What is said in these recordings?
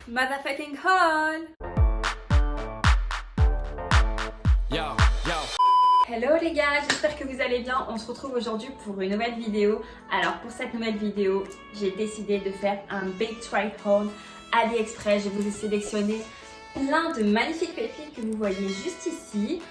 Motherfucking haul! Yo, yo. Hello les gars, j'espère que vous allez bien. On se retrouve aujourd'hui pour une nouvelle vidéo. Alors pour cette nouvelle vidéo, j'ai décidé de faire un big try haul AliExpress. Je vous ai sélectionné plein de magnifiques pépites que vous voyez juste ici.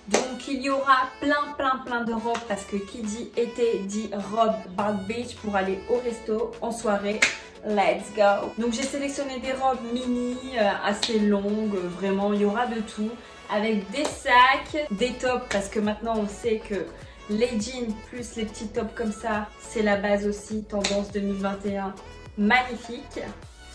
Donc il y aura plein de robes parce que qui dit été dit robe Bad Beach pour aller au resto en soirée. Let's go! Donc j'ai sélectionné des robes mini, assez longues, vraiment il y aura de tout. Avec des sacs, des tops parce que maintenant on sait que les jeans plus les petits tops comme ça, c'est la base aussi, tendance 2021, magnifique.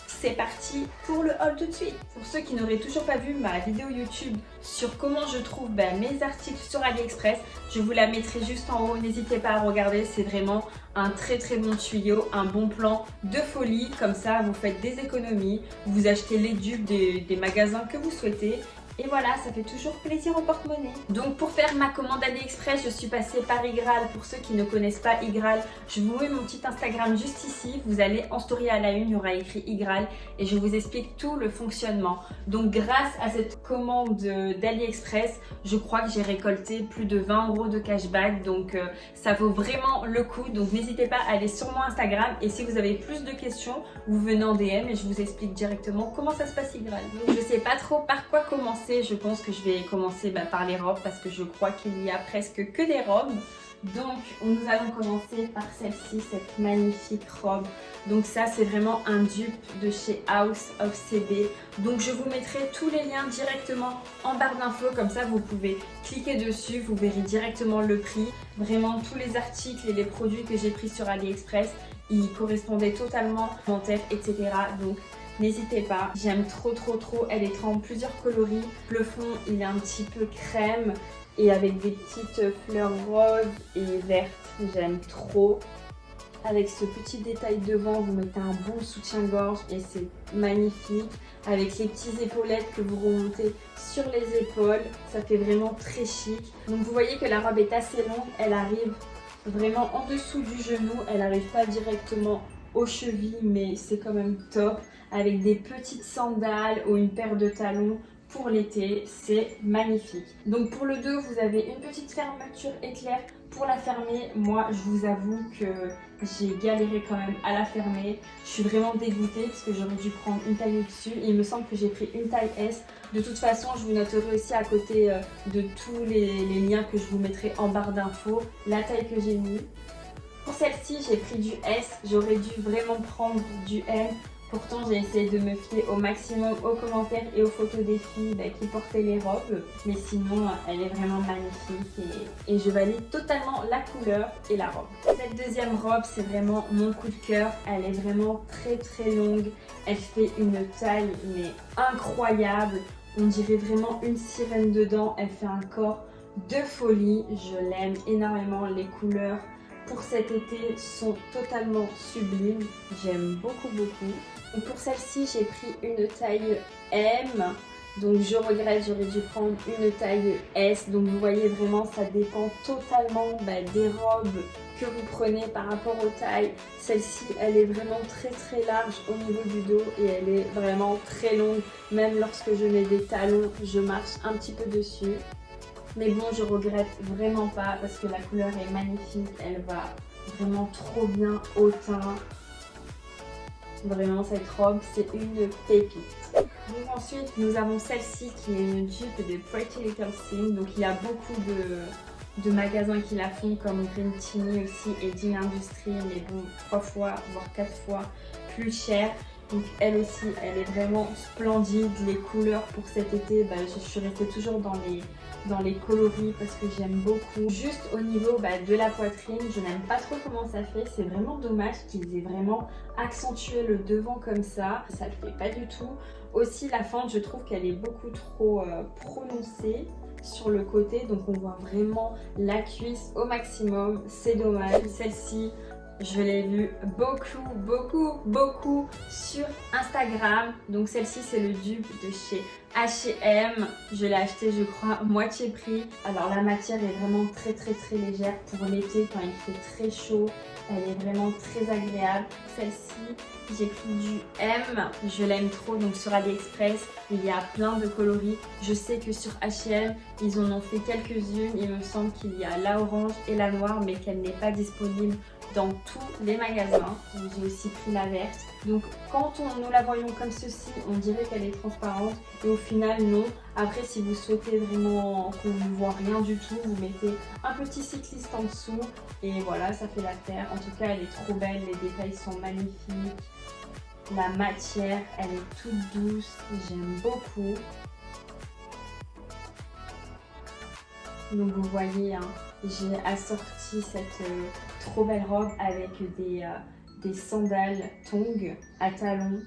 C'est parti pour le haul tout de suite. Pour ceux qui n'auraient toujours pas vu ma vidéo YouTube sur comment je trouve mes articles sur AliExpress, je vous la mettrai juste en haut, n'hésitez pas à regarder, c'est vraiment un très bon tuyau, un bon plan de folie, comme ça vous faites des économies, vous achetez les dupes des magasins que vous souhaitez. Et voilà, ça fait toujours plaisir au porte-monnaie. Donc pour faire ma commande AliExpress, je suis passée par Igral. Pour ceux qui ne connaissent pas Igral, je vous mets mon petit Instagram juste ici. Vous allez en story à la une, il y aura écrit Igral et je vous explique tout le fonctionnement. Donc grâce à cette commande d'AliExpress, je crois que j'ai récolté plus de 20 € de cashback. Donc ça vaut vraiment le coup. Donc n'hésitez pas à aller sur mon Instagram et si vous avez plus de questions, vous venez en DM et je vous explique directement comment ça se passe Igral. Donc je sais pas trop par quoi commencer. Je pense que je vais commencer par les robes parce que je crois qu'il y a presque que des robes. Donc nous allons commencer par celle-ci, cette magnifique robe. Donc ça c'est vraiment un dupe de chez House of CB. Donc je vous mettrai tous les liens directement en barre d'infos, comme ça vous pouvez cliquer dessus, vous verrez directement le prix. Vraiment tous les articles et les produits que j'ai pris sur AliExpress, ils correspondaient totalement aux commentaires, etc. Donc n'hésitez pas, j'aime trop, elle est en plusieurs coloris. Le fond il est un petit peu crème et avec des petites fleurs roses et vertes, j'aime trop. Avec ce petit détail devant, vous mettez un bon soutien-gorge et c'est magnifique. Avec les petites épaulettes que vous remontez sur les épaules, ça fait vraiment très chic. Donc vous voyez que la robe est assez longue, elle arrive vraiment en dessous du genou, elle n'arrive pas directement aux chevilles, mais c'est quand même top. Avec des petites sandales ou une paire de talons pour l'été, c'est magnifique. Donc pour le dos, vous avez une petite fermeture éclair pour la fermer. Moi, je vous avoue que j'ai galéré quand même à la fermer. Je suis vraiment dégoûtée parce que j'aurais dû prendre une taille au-dessus. Il me semble que j'ai pris une taille S. De toute façon, je vous noterai aussi à côté de tous les liens que je vous mettrai en barre d'infos, la taille que j'ai mis. Pour celle-ci, j'ai pris du S. J'aurais dû vraiment prendre du M. Pourtant, j'ai essayé de me fier au maximum aux commentaires et aux photos des filles qui portaient les robes. Mais sinon, elle est vraiment magnifique et je valide totalement la couleur et la robe. Cette deuxième robe, c'est vraiment mon coup de cœur. Elle est vraiment très longue. Elle fait une taille mais incroyable. On dirait vraiment une sirène dedans. Elle fait un corps de folie. Je l'aime énormément. Les couleurs pour cet été sont totalement sublimes. J'aime beaucoup. Donc pour celle-ci, j'ai pris une taille M. Donc je regrette, j'aurais dû prendre une taille S. Donc vous voyez vraiment, ça dépend totalement des robes que vous prenez par rapport aux tailles. Celle-ci, elle est vraiment très large au niveau du dos et elle est vraiment très longue. Même lorsque je mets des talons, je marche un petit peu dessus. Mais bon, je regrette vraiment pas parce que la couleur est magnifique. Elle va vraiment trop bien au teint. Vraiment, cette robe, c'est une pépite. Donc ensuite, nous avons celle-ci qui est une dupe de Pretty Little Thing. Donc il y a beaucoup de magasins qui la font comme Green Tini aussi et Dean Industry. Mais bon, 3 fois, voire 4 fois plus cher. Donc elle aussi, elle est vraiment splendide. Les couleurs pour cet été, je suis restée toujours dans les coloris parce que j'aime beaucoup. Juste au niveau de la poitrine, je n'aime pas trop comment ça fait. C'est vraiment dommage qu'ils aient vraiment accentué le devant comme ça. Ça le fait pas du tout. Aussi la fente, je trouve qu'elle est beaucoup trop prononcée sur le côté. Donc on voit vraiment la cuisse au maximum. C'est dommage. Celle-ci, je l'ai vue beaucoup sur Instagram. Donc celle-ci, c'est le dupe de chez H&M. Je l'ai acheté, je crois, moitié prix. Alors la matière est vraiment très légère pour l'été quand il fait très chaud. Elle est vraiment très agréable. Celle-ci, j'ai pris du M, je l'aime trop, donc sur AliExpress, il y a plein de coloris. Je sais que sur H&M, ils en ont fait quelques-unes. Il me semble qu'il y a la orange et la noire, mais qu'elle n'est pas disponible dans tous les magasins. Donc j'ai aussi pris la verte. Donc quand nous la voyons comme ceci, on dirait qu'elle est transparente et au final non. Après, si vous souhaitez vraiment qu'on ne voit rien du tout, vous mettez un petit cycliste en dessous et voilà, ça fait l'affaire. En tout cas, elle est trop belle, les détails sont magnifiques. La matière, elle est toute douce, j'aime beaucoup. Donc vous voyez, hein, j'ai assorti cette trop belle robe avec des sandales tongs à talons.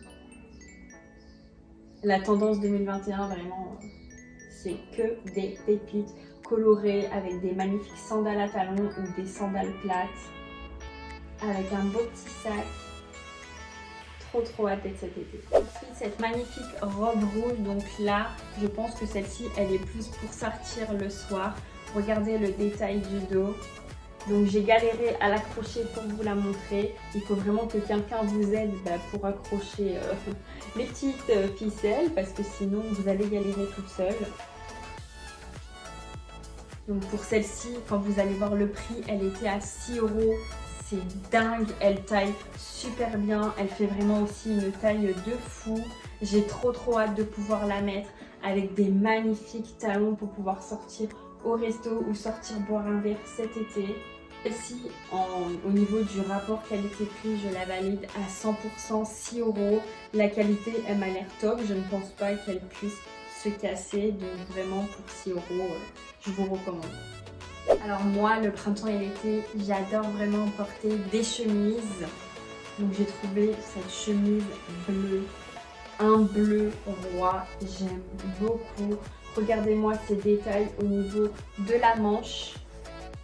La tendance 2021, vraiment, c'est que des pépites colorées avec des magnifiques sandales à talons ou des sandales plates. Avec un beau petit sac. Trop hâte d'être cet été. Ensuite, cette magnifique robe rouge, donc là, je pense que celle-ci, elle est plus pour sortir le soir. Regardez le détail du dos. Donc j'ai galéré à l'accrocher pour vous la montrer. Il faut vraiment que quelqu'un vous aide pour accrocher les petites ficelles parce que sinon vous allez galérer toute seule. Donc pour celle-ci, quand vous allez voir le prix, elle était à 6 €. C'est dingue, elle taille super bien, elle fait vraiment aussi une taille de fou. J'ai trop hâte de pouvoir la mettre avec des magnifiques talons pour pouvoir sortir au resto ou sortir boire un verre cet été. Celle-ci, au niveau du rapport qualité-prix, je la valide à 100%, 6 €. La qualité, elle m'a l'air top, je ne pense pas qu'elle puisse se casser, donc vraiment pour 6 €, je vous recommande. Alors moi, le printemps et l'été, j'adore vraiment porter des chemises. Donc j'ai trouvé cette chemise bleue, un bleu roi, j'aime beaucoup. Regardez-moi ces détails au niveau de la manche.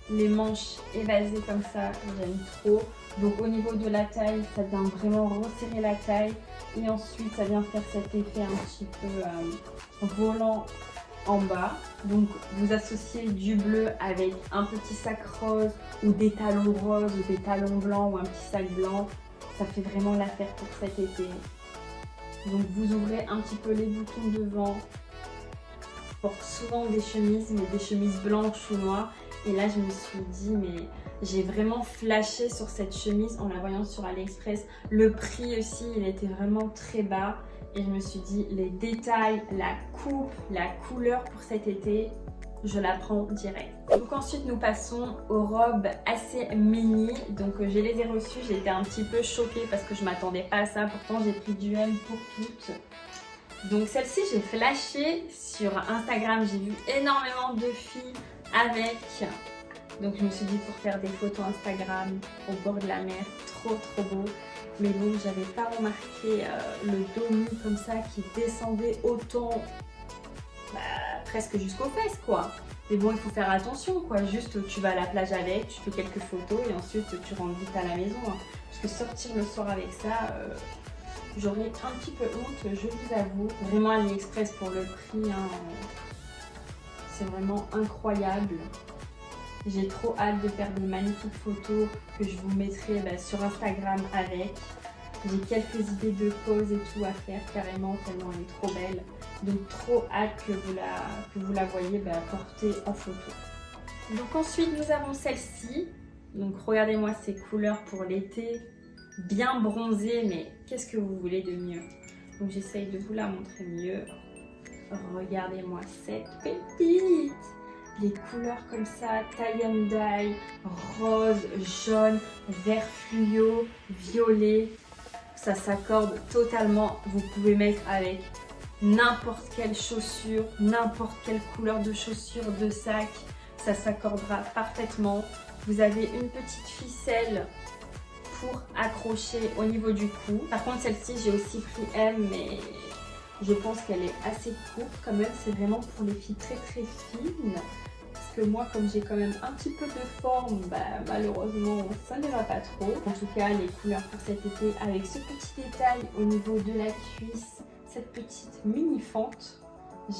Les manches évasées comme ça, j'aime trop. Donc au niveau de la taille, ça vient vraiment resserrer la taille. Et ensuite, ça vient faire cet effet un petit peu volant en bas. Donc vous associez du bleu avec un petit sac rose ou des talons roses ou des talons blancs ou un petit sac blanc. Ça fait vraiment l'affaire pour cet été. Donc vous ouvrez un petit peu les boutons devant. Je porte souvent des chemises, mais des chemises blanches ou noires. Et là je me suis dit mais j'ai vraiment flashé sur cette chemise en la voyant sur AliExpress. Le prix aussi il était vraiment très bas. Et je me suis dit les détails, la coupe, la couleur pour cet été, je la prends direct. Donc ensuite nous passons aux robes assez mini. Donc je les ai reçues, j'ai été un petit peu choquée parce que je m'attendais pas à ça. Pourtant j'ai pris du M pour toutes. Donc celle-ci j'ai flashé sur Instagram, j'ai vu énormément de filles avec. Donc je me suis dit pour faire des photos Instagram au bord de la mer, trop beau. Mais bon, j'avais pas remarqué le dos nu comme ça qui descendait autant, presque jusqu'aux fesses quoi. Mais bon, il faut faire attention quoi, juste tu vas à la plage avec, tu fais quelques photos et ensuite tu rentres vite à la maison. Hein. Parce que sortir le soir avec ça, j'aurais un petit peu honte, je vous avoue. Vraiment AliExpress pour le prix, hein, c'est vraiment incroyable. J'ai trop hâte de faire des magnifiques photos que je vous mettrai sur Instagram avec. J'ai quelques idées de poses et tout à faire carrément tellement elle est trop belle. Donc trop hâte que vous la voyez portée en photo. Donc ensuite nous avons celle-ci. Donc regardez-moi ces couleurs pour l'été. Bien bronzée mais qu'est-ce que vous voulez de mieux? Donc j'essaye de vous la montrer mieux. Regardez-moi cette pépite! Les couleurs comme ça, tie and dye, rose, jaune, vert fluo, violet, ça s'accorde totalement. Vous pouvez mettre avec n'importe quelle chaussure, n'importe quelle couleur de chaussure, de sac, ça s'accordera parfaitement. Vous avez une petite ficelle pour accrocher au niveau du cou. Par contre celle-ci j'ai aussi pris M mais je pense qu'elle est assez courte quand même, c'est vraiment pour les filles très fines. Parce que moi, comme j'ai quand même un petit peu de forme, malheureusement, ça ne va pas trop. En tout cas, les couleurs pour cet été, avec ce petit détail au niveau de la cuisse, cette petite mini fente,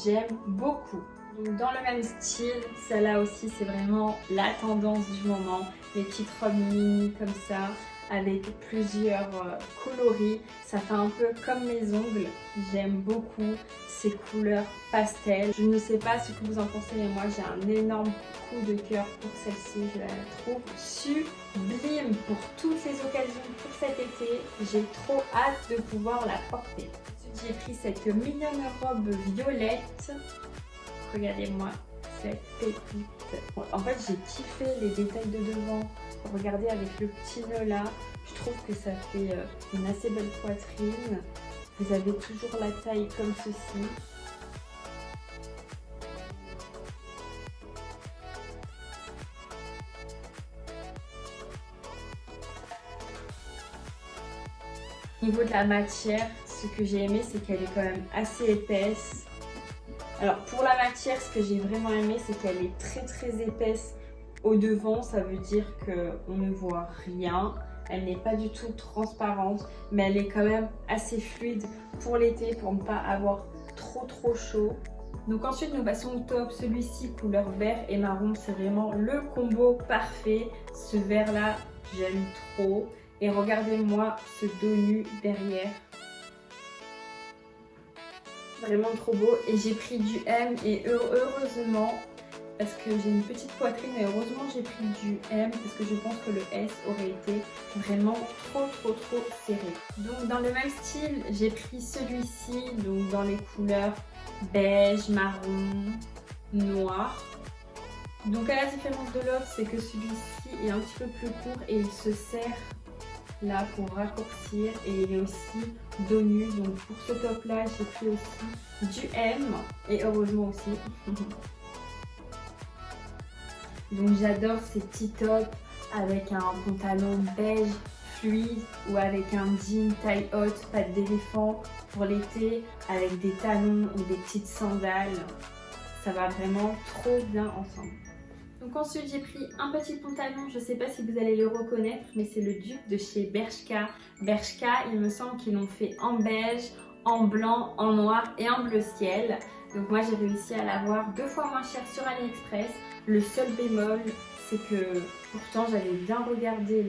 j'aime beaucoup. Donc dans le même style, celle-là aussi, c'est vraiment la tendance du moment. les petites robes mini comme ça, avec plusieurs coloris. Ça fait un peu comme mes ongles. J'aime beaucoup ces couleurs pastel. Je ne sais pas ce que vous en pensez, mais moi j'ai un énorme coup de cœur pour celle-ci. Je la trouve sublime pour toutes les occasions pour cet été. J'ai trop hâte de pouvoir la porter. Ensuite, j'ai pris cette mignonne robe violette. Regardez-moi cette pépite. Bon, en fait, j'ai kiffé les détails de devant. Regardez avec le petit nœud là. Je trouve que ça fait une assez belle poitrine. Vous avez toujours la taille comme ceci. Au niveau de la matière, ce que j'ai aimé, c'est qu'elle est quand même assez épaisse. Alors pour la matière, ce que j'ai vraiment aimé, c'est qu'elle est très épaisse au devant. Ça veut dire qu'on ne voit rien. Elle n'est pas du tout transparente, mais elle est quand même assez fluide pour l'été, pour ne pas avoir trop chaud. Donc ensuite nous passons au top, celui-ci couleur vert et marron, c'est vraiment le combo parfait. Ce vert là, j'aime trop. Et regardez-moi ce dos nu derrière. Vraiment trop beau. Et j'ai pris du M et heureusement, parce que j'ai une petite poitrine, et heureusement j'ai pris du M parce que je pense que le S aurait été vraiment trop serré. Donc dans le même style, j'ai pris celui-ci, donc dans les couleurs beige, marron, noir. Donc à la différence de l'autre, c'est que celui-ci est un petit peu plus court et il se serre là pour raccourcir, et il est aussi dos nu. Donc pour ce top là, j'ai pris aussi du M et heureusement aussi. Donc j'adore ces petits tops avec un pantalon beige fluide ou avec un jean taille haute, pattes d'éléphant pour l'été, avec des talons ou des petites sandales. Ça va vraiment trop bien ensemble. Donc ensuite j'ai pris un petit pantalon, je ne sais pas si vous allez le reconnaître, mais c'est le dupe de chez Bershka. Bershka, il me semble qu'ils l'ont fait en beige, en blanc, en noir et en bleu ciel. Donc moi j'ai réussi à l'avoir 2 fois moins cher sur AliExpress. Le seul bémol, c'est que pourtant j'avais bien regardé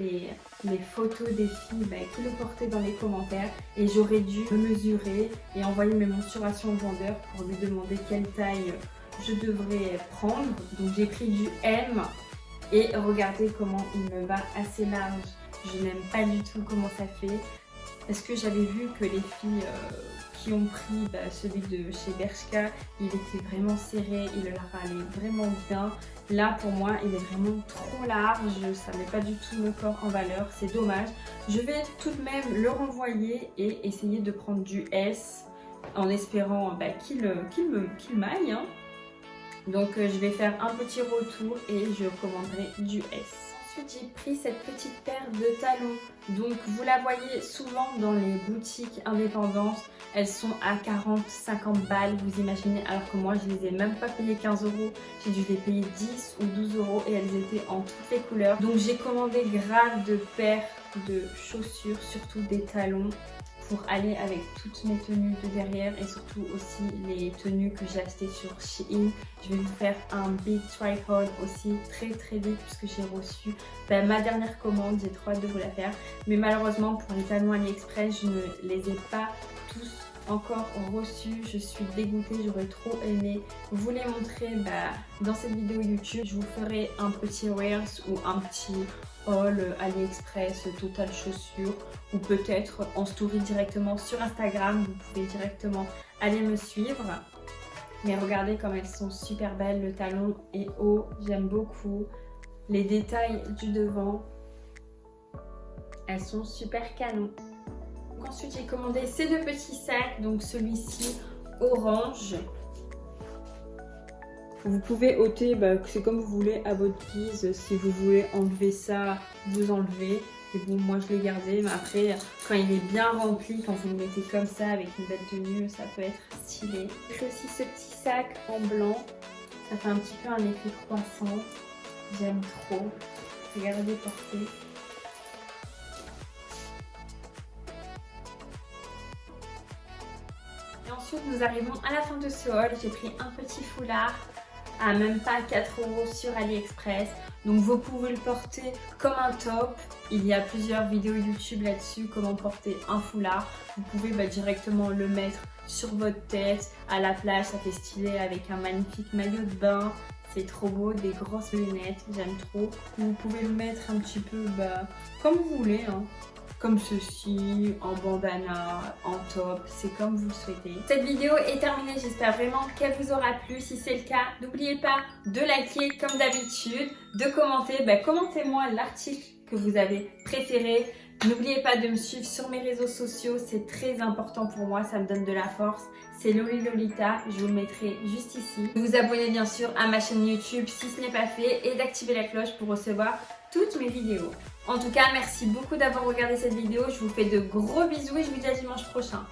les photos des filles qui le portaient dans les commentaires, et j'aurais dû me mesurer et envoyer mes mensurations au vendeur pour lui demander quelle taille je devrais prendre. Donc j'ai pris du M et regardez comment il me va assez large. Je n'aime pas du tout comment ça fait, parce que j'avais vu que les filles qui ont pris celui de chez Bershka, il était vraiment serré, il leur allait vraiment bien. Là pour moi il est vraiment trop large, ça ne met pas du tout mon corps en valeur, c'est dommage. Je vais tout de même le renvoyer et essayer de prendre du S en espérant qu'il m'aille, hein. Donc je vais faire un petit retour et je commanderai du S. Ensuite j'ai pris cette petite paire de talons. Donc vous la voyez souvent dans les boutiques indépendantes. Elles sont à 40-50 balles, vous imaginez, alors que moi je les ai même pas payées 15 euros. J'ai dû les payer 10 ou 12 euros et elles étaient en toutes les couleurs. Donc j'ai commandé grave de paires de chaussures, surtout des talons, pour aller avec toutes mes tenues de derrière et surtout aussi les tenues que j'ai achetées sur Shein. Je vais vous faire un big try haul aussi très vite puisque j'ai reçu ma dernière commande. J'ai trop hâte de vous la faire, mais malheureusement pour les talons AliExpress je ne les ai pas tous encore reçus. Je suis dégoûtée, j'aurais trop aimé vous les montrer dans cette vidéo YouTube. Je vous ferai un petit Reels ou un petit haul AliExpress total chaussures, ou peut-être en story directement sur Instagram. Vous pouvez directement aller me suivre. Mais regardez comme elles sont super belles, le talon est haut, j'aime beaucoup. Les détails du devant, elles sont super canon. Donc ensuite j'ai commandé ces 2 petits sacs, donc celui-ci orange. Vous pouvez ôter, c'est comme vous voulez à votre guise. Si vous voulez enlever ça, vous enlevez. Et bon, moi je l'ai gardé, mais après, quand il est bien rempli, quand vous le mettez comme ça avec une belle tenue, ça peut être stylé. J'ai pris aussi ce petit sac en blanc. Ça fait un petit peu un effet croissant. J'aime trop. Regardez porter. Et ensuite, nous arrivons à la fin de ce haul. J'ai pris un petit foulard à même pas 4 € sur AliExpress. Donc vous pouvez le porter comme un top. Il y a plusieurs vidéos YouTube là-dessus, comment porter un foulard. Vous pouvez directement le mettre sur votre tête, à la plage, ça fait stylé avec un magnifique maillot de bain. C'est trop beau, des grosses lunettes, j'aime trop. Vous pouvez le mettre un petit peu comme vous voulez, hein. Comme ceci, en bandana, en top, c'est comme vous le souhaitez. Cette vidéo est terminée, j'espère vraiment qu'elle vous aura plu. Si c'est le cas, n'oubliez pas de liker comme d'habitude, de commenter. Commentez-moi l'article que vous avez préféré. N'oubliez pas de me suivre sur mes réseaux sociaux, c'est très important pour moi, ça me donne de la force. C'est Loli Lolita, je vous le mettrai juste ici. Vous abonnez bien sûr à ma chaîne YouTube si ce n'est pas fait et d'activer la cloche pour recevoir toutes mes vidéos. En tout cas, merci beaucoup d'avoir regardé cette vidéo, je vous fais de gros bisous et je vous dis à dimanche prochain.